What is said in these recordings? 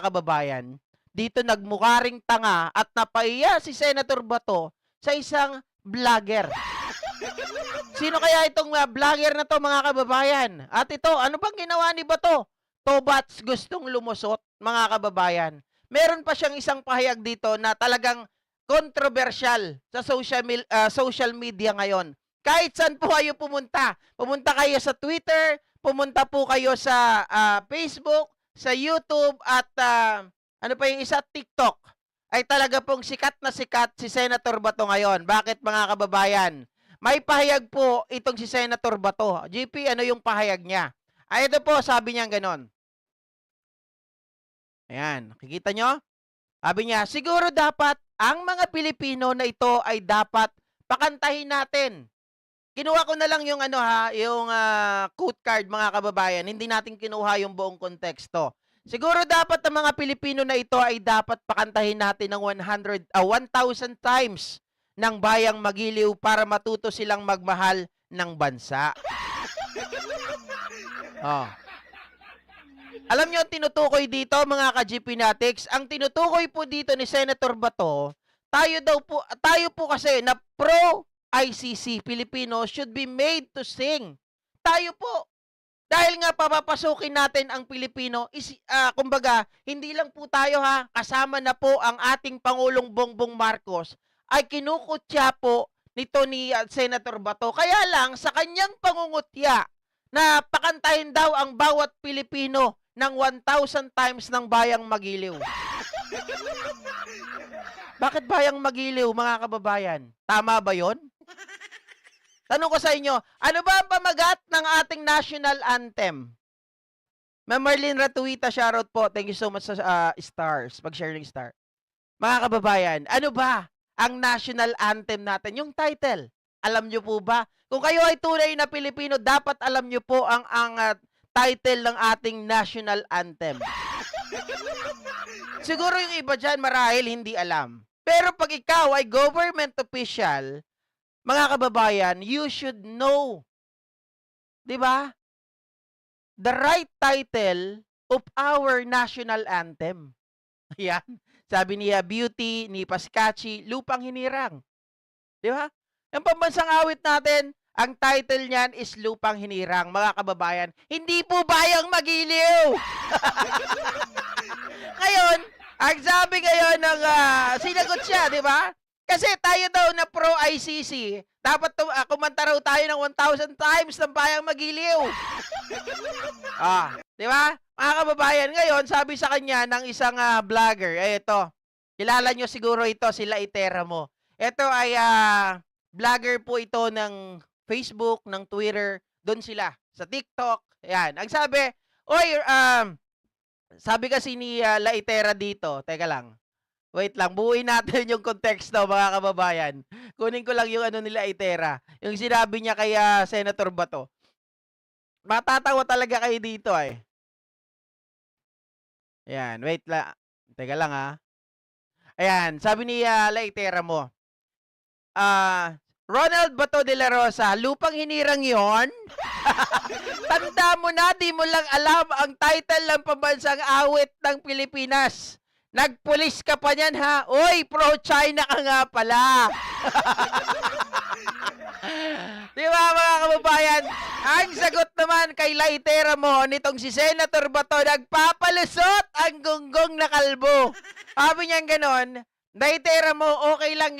kababayan, dito nagmukharing tanga at napaiya si Senator Bato sa isang vlogger. Sino kaya itong vlogger na to, mga kababayan? At ito, ano bang ginawa ni Bato? Tobats gustong lumusot, mga kababayan. Meron pa siyang isang pahayag dito na talagang controversial sa social media ngayon. Kahit saan po kayo pumunta. Pumunta kayo sa Twitter, pumunta po kayo sa Facebook, sa YouTube, at ano pa yung isa, TikTok. Ay talaga pong sikat na sikat si Senator Bato ngayon. Bakit, mga kababayan? May pahayag po itong si Senator Bato. GP, ano yung pahayag niya? Ay, ito po, sabi niya ganon. Ayan, nakikita nyo? Sabi niya, siguro dapat ang mga Pilipino na ito ay dapat pakantahin natin. Kinuha ko na lang yung yung quote card, mga kababayan. Hindi natin kinuha yung buong konteksto. Siguro dapat ang mga Pilipino na ito ay dapat pakantahin natin ng 1,000 times ng bayang magiliw para matuto silang magmahal ng bansa. Oh. Alam nyo, tinutukoy dito, mga ka-GP Natics, ang tinutukoy po dito ni Senator Bato, tayo po kasi na pro-ICC Filipino should be made to sing. Tayo po. Dahil nga papapasukin natin ang Pilipino, kumbaga, hindi lang po tayo kasama na po ang ating Pangulong Bongbong Marcos, ay kinukutya po nito ni Senator Bato. Kaya lang, sa kanyang pangungutya, na pakantahin daw ang bawat Pilipino ng 1,000 times ng bayang magiliw. Bakit bayang magiliw, mga kababayan? Tama ba yon? Tanong ko sa inyo, ano ba ang pamagat ng ating national anthem? Ma'am Marlene Ratuita, shoutout po. Thank you so much sa stars, pag-share ng star. Mga kababayan, ano ba ang national anthem natin? Yung title, alam nyo po ba? Kung kayo ay tunay na Pilipino, dapat alam nyo po ang title ng ating national anthem. Siguro yung iba dyan marahil hindi alam. Pero pag ikaw ay government official, mga kababayan, you should know, di ba? The right title of our national anthem. Ayan. Sabi niya, Beauty, ni Pascachi, Lupang Hinirang. Di ba? Yung pambansang awit natin, ang title niyan is Lupang Hinirang, mga kababayan. Hindi po bayang magiliw! Ngayon, ang sabi ngayon ng sinagot siya, di ba? Kasi tayo daw na pro-ICC, dapat kumanta raw tayo ng 1,000 times ng bayang magiliw. Di ba? Mga kababayan, ngayon, sabi sa kanya ng isang vlogger, ito, kilala nyo siguro ito, sila Itera mo. Ito ay vlogger po ito ng Facebook, ng Twitter, doon sila, sa TikTok, ayan. Ang sabi, sabi kasi ni Laitera dito, teka lang, wait lang, buuin natin yung konteksto, mga kababayan. Kunin ko lang yung nila Laitera, yung sinabi niya kay Senator Bato. Matatawa talaga kayo dito Ayan, wait lang, teka lang Ayan, sabi ni Laitera mo, Ronald Bato de la Rosa, lupang hinirang yon? Tanda mo na, di mo lang alam ang title ng pambansang awit ng Pilipinas. Nagpulis ka pa niyan Uy, pro-China ka nga pala. Di ba, mga kababayan? Ang sagot naman kay Laitera mo nitong si Senator Bato, nagpapalusot ang gunggong na kalbo. Sabi niyan ganon, Laitera mo, okay lang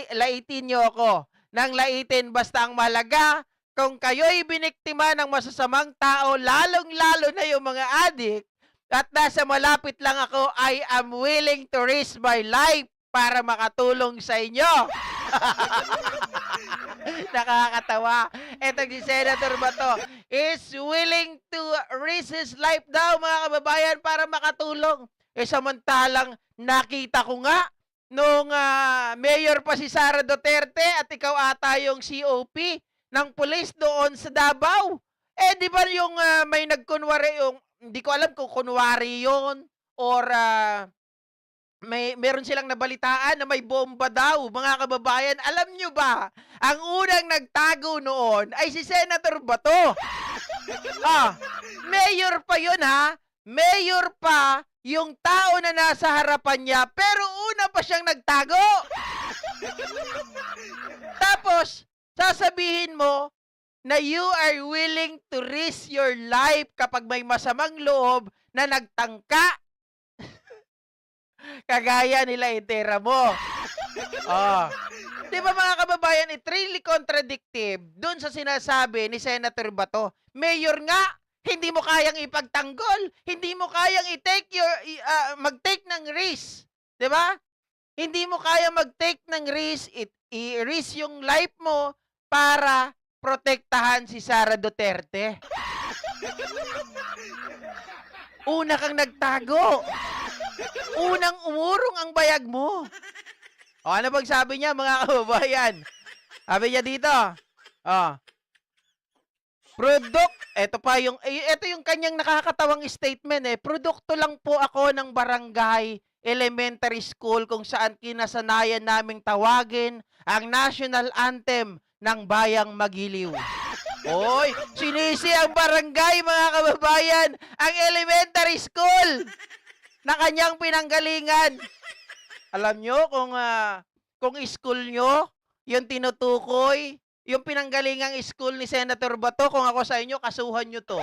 laitin niyo ako. Nang laitin, basta ang mahalaga, kung kayo'y biniktima ng masasamang tao, lalong-lalo na yung mga adik, at nasa malapit lang ako, I am willing to risk my life para makatulong sa inyo. Nakakatawa. Etong si Senator Bato is willing to risk his life daw, mga kababayan, para makatulong. Samantalang nakita ko nga nung mayor pa si Sara Duterte at ikaw ata yung COP ng pulis doon sa Davao. Di ba yung may nagkunwari yung, hindi ko alam kung kunwari yun or meron silang nabalitaan na may bomba daw, mga kababayan. Alam nyo ba, ang unang nagtago noon ay si Senator Bato. Mayor pa yun Mayor pa yung tao na nasa harapan niya, pero una pa siyang nagtago. Tapos, sasabihin mo na you are willing to risk your life kapag may masamang loob na nagtangka. Kagaya nila itera mo. Oh. Di ba mga kababayan, it really contradictive dun sa sinasabi ni Senator Bato. Mayor nga, hindi mo kayang ipagtanggol, hindi mo kayang mag-take ng risk. Di ba? Hindi mo kaya mag-take ng risk, i-risk yung life mo para protektahan si Sara Duterte. Una kang nagtago. Unang umurong ang bayag mo. O, ano bang sabi niya, mga kababayan? Sabi niya dito, ito yung kanyang nakakatawang statement produkto lang po ako ng barangay elementary school kung saan kinasanayan naming tawagin ang national anthem ng Bayang Magiliw. Oy, sinisi ang barangay, mga kababayan, ang elementary school na kanyang pinanggalingan. Alam nyo, kung school nyo, yung tinutukoy, yung pinanggalingang school ni Senator Bato, kung ako sa inyo, kasuhan nyo to.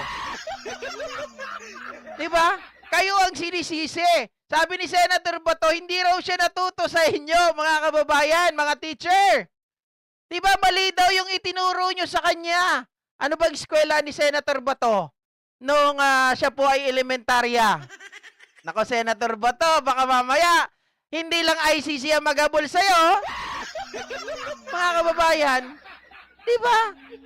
Diba? Kayo ang sinisisi. Sabi ni Senator Bato, hindi raw siya natuto sa inyo, mga kababayan, mga teacher. Diba mali daw yung itinuro nyo sa kanya? Ano bang eskwela ni Senator Bato nung siya po ay elementarya? Nako, Senator Bato, baka mamaya, hindi lang ICC ang magabol sa'yo. Mga kababayan, di ba?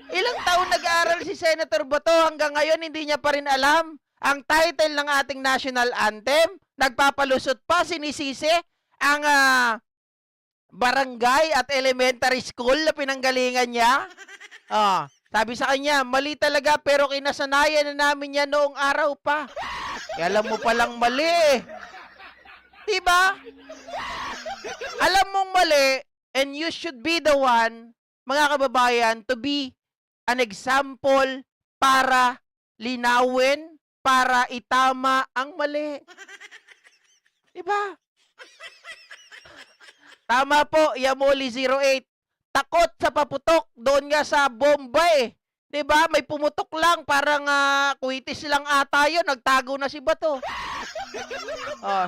Ilang taon nag-aaral si Senator Bato hanggang ngayon hindi niya pa rin alam ang title ng ating national anthem. Nagpapalusot pa, sinisisi ang barangay at elementary school na pinanggalingan niya. Sabi sa kanya, mali talaga pero kinasanayan na namin yan noong araw pa. Alam mo palang mali. Diba? Alam mong mali, and you should be the one, mga kababayan, to be an example para linawin, para itama ang mali. Diba? Tama po, Yamoli 08. Takot sa paputok, doon nga sa Bombay. Diba? May pumutok lang, parang kuitis lang ata yun, nagtago na si Bato.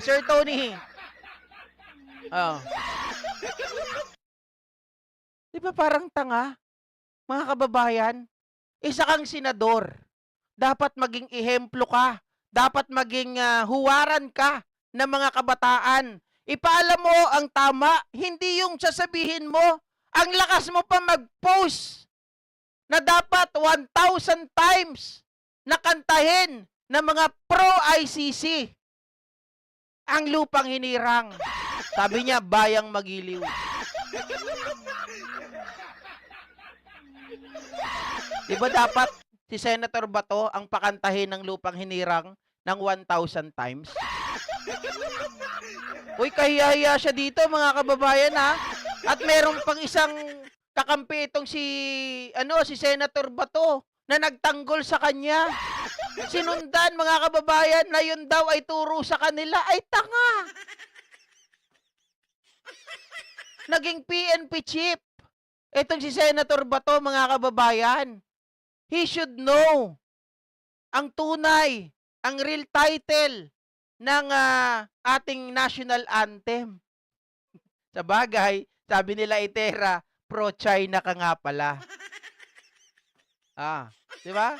Sir Tony. Diba parang tanga? Mga kababayan, isa kang senador. Dapat maging ehemplo ka. Dapat maging huwaran ka ng mga kabataan. Ipaalam mo ang tama, hindi yung sasabihin mo, ang lakas mo pa mag-post na dapat 1,000 times nakantahin ng mga pro-ICC ang lupang hinirang. Sabi niya, Bayang Magiliw. Diba dapat si Senator Bato ang pakantahin ng lupang hinirang ng 1,000 times? Uy, kahiya siya dito, mga kababayan, ha? At meron pang isang kakampi itong si Senator Bato na nagtanggol sa kanya. Sinundan, mga kababayan, na yun daw ay turo sa kanila. Ay, tanga! Naging PNP chief. Itong si Senator Bato, mga kababayan. He should know ang tunay, ang real title ng ating national anthem. Sa bagay, sabi nila itera, pro-China ka nga pala. Di ba?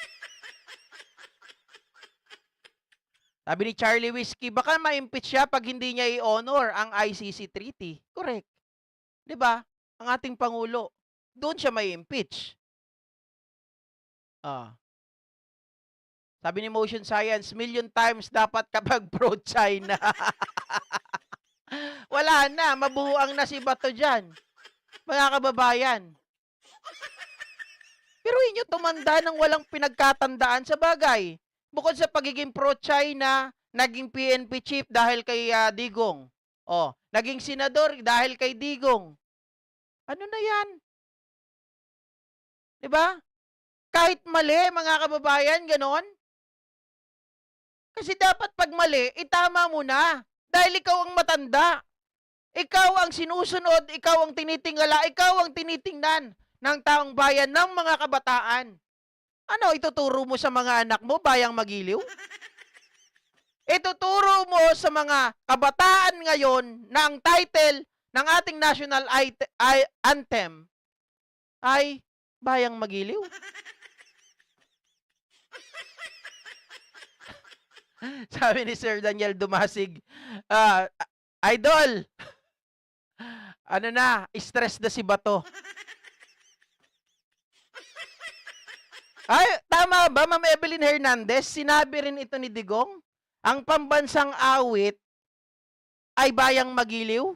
Sabi ni Charlie Whiskey, baka ma-impeach siya pag hindi niya i-honor ang ICC Treaty. Correct. Di ba? Ang ating Pangulo, doon siya ma-impeach. Sabi ni Motion Science, million times dapat kapag pro-China. Wala na, mabuang na si Bato dyan. Mga kababayan. Pero inyo tumanda ng walang pinagkatandaan sa bagay. Bukod sa pagiging pro-China, naging PNP chief dahil kay Digong. Naging senador dahil kay Digong. Ano na yan? Diba? Kahit mali, mga kababayan, ganon. Kasi dapat pag mali, itama mo na. Dahil ikaw ang matanda. Ikaw ang sinusunod, ikaw ang tinitingala, ikaw ang tinitingnan ng taong bayan, ng mga kabataan. Ano, ituturo mo sa mga anak mo, bayang magiliw? Ituturo mo sa mga kabataan ngayon na ang title ng ating national anthem ay bayang magiliw. Sabi ni Sir Daniel Dumasig, Idol, ano na, stress na si Bato. Ay, tama ba, Ma'am Evelyn Hernandez? Sinabi rin ito ni Digong? Ang pambansang awit ay bayang magiliw?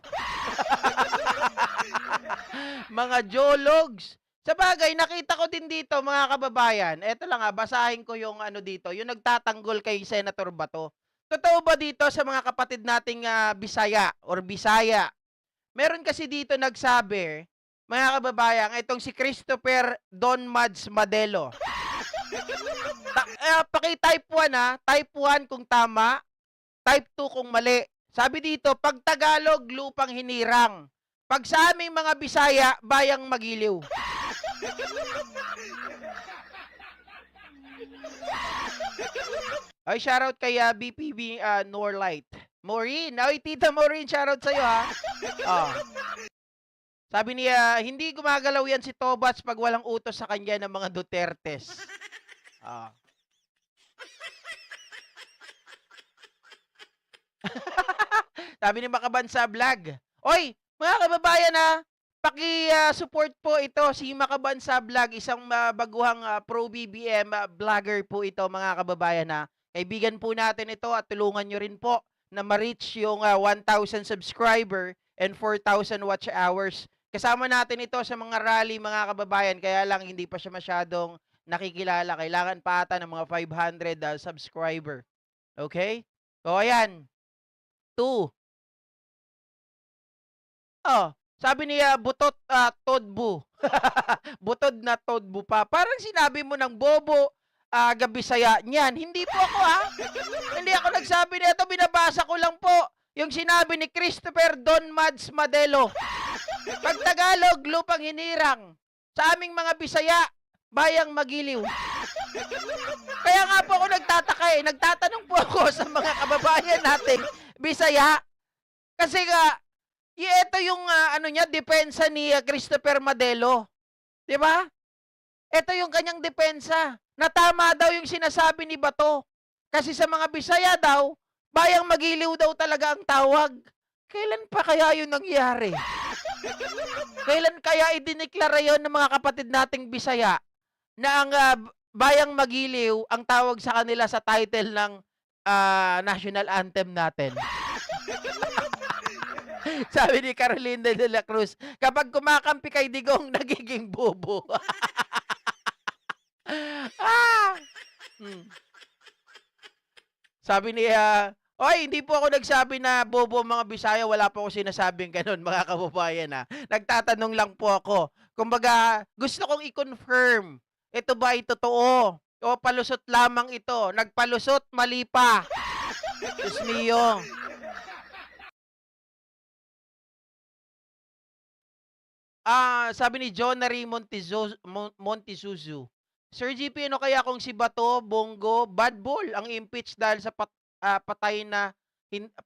Mga jologs. Sa bagay, nakita ko din dito, mga kababayan. Eto lang basahin ko yung ano dito, yung nagtatanggol kay Senator Bato. Totoo ba dito sa mga kapatid nating Bisaya or Bisaya? Meron kasi dito nagsabi, mga kababayan, itong si Christopher Don Mads Madelo. Paki-type 1 type 1 kung tama, type 2 kung mali. Sabi dito, pag Tagalog, lupang hinirang. Pag sa aming mga Bisaya, bayang magiliw. Ay, shoutout kay BPB Norlight. Maureen, ay Tita Maureen, shoutout sa'yo ha. Sabi niya, hindi gumagalaw yan si Tobats pag walang utos sa kanya ng mga Dutertes. Sabi ni Makabansa Vlog. Oy, mga kababayan paki-support po ito si Makabansa Vlog, isang baguhang pro BBM vlogger po ito, mga kababayan Kaibigan po natin ito at tulungan nyo rin po na ma-reach yung 1,000 subscriber and 4,000 watch hours. Kasama natin ito sa mga rally, mga kababayan, kaya lang hindi pa siya masyadong nakikilala. Kailangan pa ata ng mga 500 subscriber. Okay? So, ayan. 2. Sabi niya, butot todbu. Butod na todbu pa. Parang sinabi mo ng bobo, Gabisaya niyan. Hindi po ako Hindi ako nagsabi nito, binabasa ko lang po yung sinabi ni Christopher Don Mads Madelo. Pag Tagalog, lupang hinirang. Sa aming mga Bisaya, bayang magiliw. Kaya nga po ako nagtataka Nagtatanong po ako sa mga kababayan nating Bisaya. Kasi ito yung depensa ni Christopher Madelo. 'Di ba? Ito yung kanyang depensa. Na tama daw yung sinasabi ni Bato. Kasi sa mga Bisaya daw, bayang magiliw daw talaga ang tawag. Kailan pa kaya yun nangyari? Kailan kaya idineklara yun ng mga kapatid nating Bisaya na ang bayang magiliw ang tawag sa kanila sa title ng national anthem natin? Sabi ni Carolina de la Cruz, kapag kumakampi kay Digong, nagiging bobo. Sabi niya, oy, hindi po ako nagsabi na bobo ang mga Bisaya, wala po ako sinasabing ganun, mga kababayan Nagtatanong lang po ako. Kumbaga, gusto kong i-confirm, ito ba ay totoo? O palusot lamang ito? Nagpalusot, mali pa. Diyos mio. Sabi ni Jonary Montisuzu, Sir GP, ano kaya kung si Bato, Bongo, bad ball ang impeach dahil sa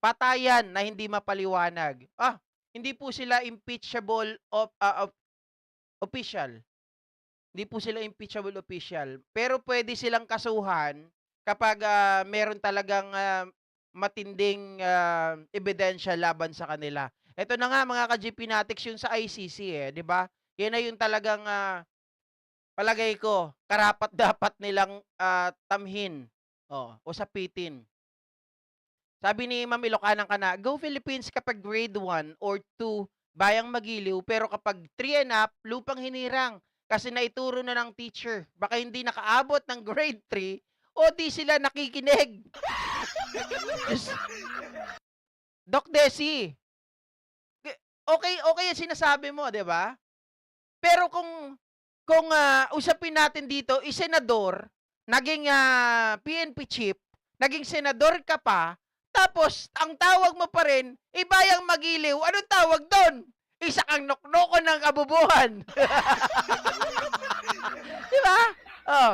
patayan na hindi mapaliwanag? Hindi po sila impeachable official. Hindi po sila impeachable official. Pero pwede silang kasuhan kapag meron talagang matinding ebidensya laban sa kanila. Ito na nga, mga ka-GP Natics, yung sa ICC 'di ba? Yan na yung talagang palagay ko, karapat-dapat nilang tamhin o sapitin. Sabi ni Ma'am Ilocanang Go Philippines kapag grade 1 or 2, bayang magiliw, pero kapag 3 and up, lupang hinirang. Kasi naituro na ng teacher. Baka hindi nakaabot ng grade 3 o di sila nakikinig. Doc Desi, okay yung sinasabi mo, 'di ba? Pero kung usapin natin dito, senador, naging PNP chief, naging senador ka pa, tapos ang tawag mo pa rin, Bayang Magiliw. Anong tawag doon? Isa kang noknoko ng kabubuhan. Di ba? Oh.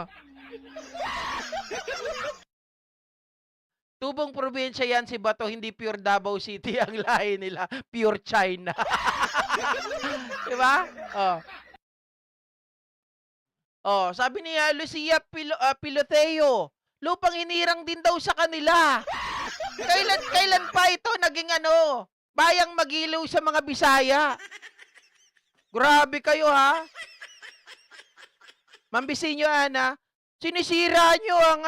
Tubong probinsya yan si Bato, hindi pure Davao City ang lahi nila, pure China. Di ba? Oh. Oh, sabi ni Lucia Piloteo, lupang hinirang din daw sa kanila. Kailan pa ito naging Bayang Magiliw sa mga Bisaya? Grabe kayo, ha? Mambisinyo, Ana, sinisira nyo ang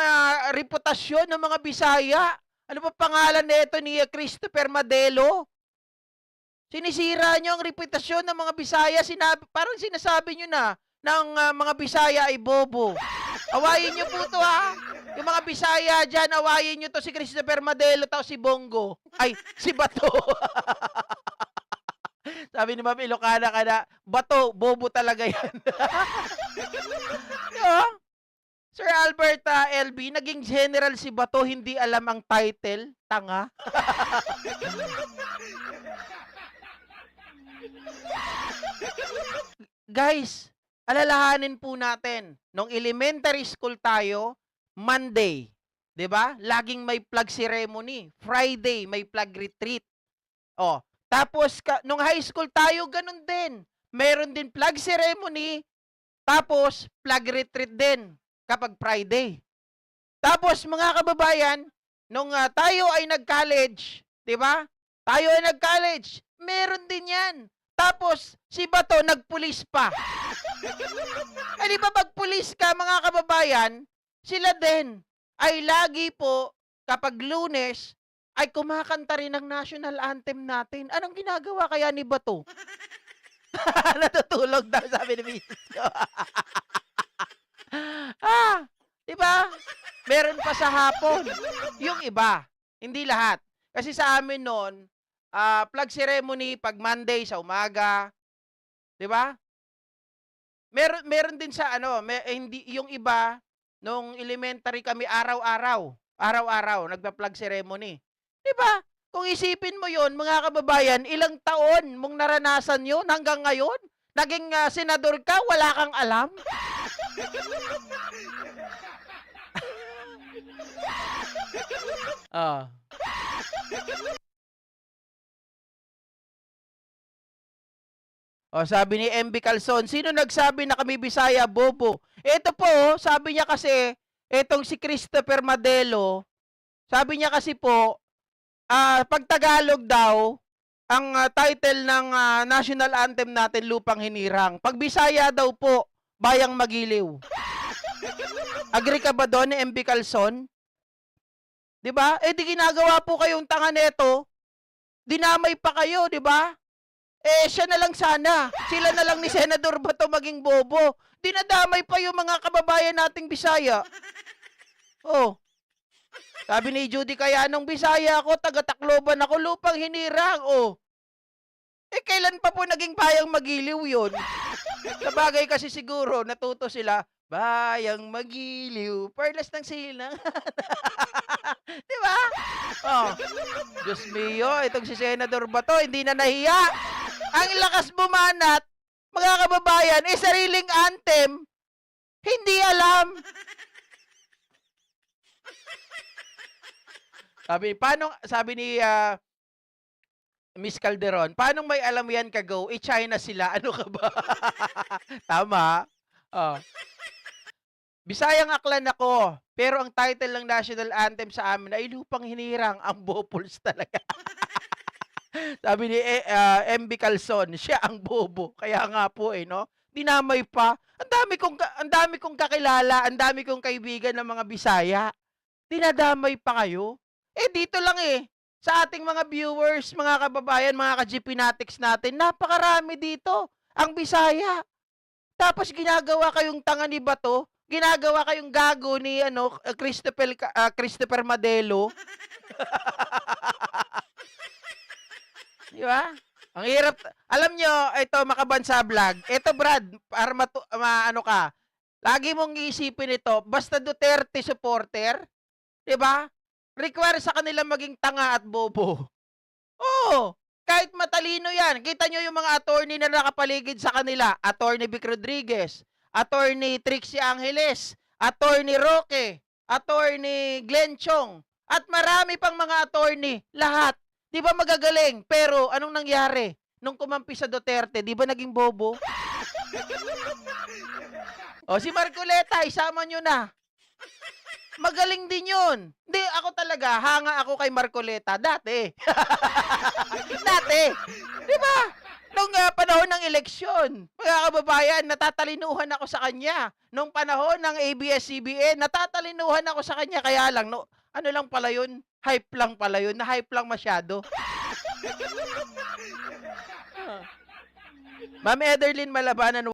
reputasyon ng mga Bisaya. Ano pa pangalan nito ni Christopher Madelo? Sinisira nyo ang reputasyon ng mga Bisaya. Parang sinasabi nyo na ng mga Bisaya ay bobo. Awayin nyo po to, ha? Yung mga Bisaya dyan, awayin nyo to si Christopher Madelo tapos si Bongo. Ay, si Bato. Sabi ni Ma'am Ilocana ka na, Bato, bobo talaga yan. Diba? Sir Albert LB, naging general si Bato, hindi alam ang title. Tanga. Guys, alalahanin po natin, nung elementary school tayo, Monday, 'di ba? Laging may flag ceremony. Friday, may flag retreat. Oh, tapos nung high school tayo, ganun din. Meron din flag ceremony, tapos flag retreat din kapag Friday. Tapos mga kababayan, nung tayo ay nag-college, 'di ba? Tayo ay nag-college, meron din 'yan. Tapos si Bato nagpulis pa. Eh di ba magpulis ka mga kababayan? Sila din ay lagi po kapag Lunes ay kumakanta rin ng national anthem natin. Anong ginagawa kaya ni Bato? Natutulog daw, sabi ni Mrs. ko. Di ba? Meron pa sa hapon. Yung iba, hindi lahat. Kasi sa amin noon, flag ceremony pag Monday sa umaga. Di ba? Meron din sa hindi yung iba nung elementary kami araw-araw nagpa-flag ceremony. 'Di ba? Kung isipin mo 'yon, mga kababayan, ilang taon mong naranasan 'yon hanggang ngayon? Naging senador ka, wala kang alam? Ah. Sabi ni MB Calzon, sino nagsabi na kami Bisaya, bobo? Ito po, sabi niya kasi, etong si Christopher Madelo, sabi niya kasi po, pag Tagalog daw, ang title ng national anthem natin, Lupang Hinirang. Pag Bisaya daw po, Bayang Magiliw. Agree ka ba doon ni MB Calzon? 'Di ba? Di ginagawa po kayong tanga neto. Dinamay pa kayo, 'di ba? Siya na lang sana. Sila na lang ni Senador Bato maging bobo. Dinadamay pa yung mga kababayan nating Bisaya. Oh. Sabi ni Judy, kaya nung Bisaya ako, taga-Tacloban ako, lupang hinirang. Oh. Kailan pa po naging Bayang Magiliw yun? Sabagay kasi siguro, natuto sila, Bayang Magiliw, perlas ng silang. Di ba? Oh. Diyos mio, itong si Senador Bato, hindi na nahiya. Ang lakas bumanat, mga kababayan, sariling anthem, hindi alam. Sabi ni Miss Calderon, paano may alam yan ka-go? China sila, ano ka ba? Tama. Bisayang Aklan ako, pero ang title ng national anthem sa amin ay Lupang Hinirang, ang bopuls talaga. Sabi ni MB Calzon, siya ang bobo. Kaya nga po no. Dinamay pa. Ang dami kong kakilala, ang dami kong kaibigan ng mga Bisaya. Dinadamay pa kayo. Dito lang sa ating mga viewers, mga kababayan, mga ka-GPnatics natin, napakarami dito ang Bisaya. Tapos ginagawa kayong tanga ni Bato, ginagawa kayong gago ni Christopher Madelo. Di ba? Ang hirap. Alam nyo, ito, Makabansa Vlog. Ito, Brad, para ka. Lagi mong iisipin ito, basta Duterte supporter, di ba? require sa kanila maging tanga at bobo. Oo, kahit matalino 'yan. Kita niyo yung mga attorney na nakapaligid sa kanila, Attorney Vic Rodriguez, Attorney Trixie Angeles, Attorney Roque, Attorney Glenn Chong, at marami pang mga attorney, lahat. 'Di ba magagaling? Pero anong nangyari? Nung kumampi sa Duterte, 'di ba naging bobo? O si Marcoleta, isama nyo na. Magaling din yun. Hindi, ako talaga, hanga ako kay Marcoleta. Dati. Dati. Di ba? Nung panahon ng eleksyon, mga kababayan, natatalinuhan ako sa kanya. Nung panahon ng ABS-CBN, natatalinuhan ako sa kanya. Kaya lang, no, ano lang pala yun? Hype lang pala yun. Na-hype lang masyado. Ma'am Ederlyn Malabanan,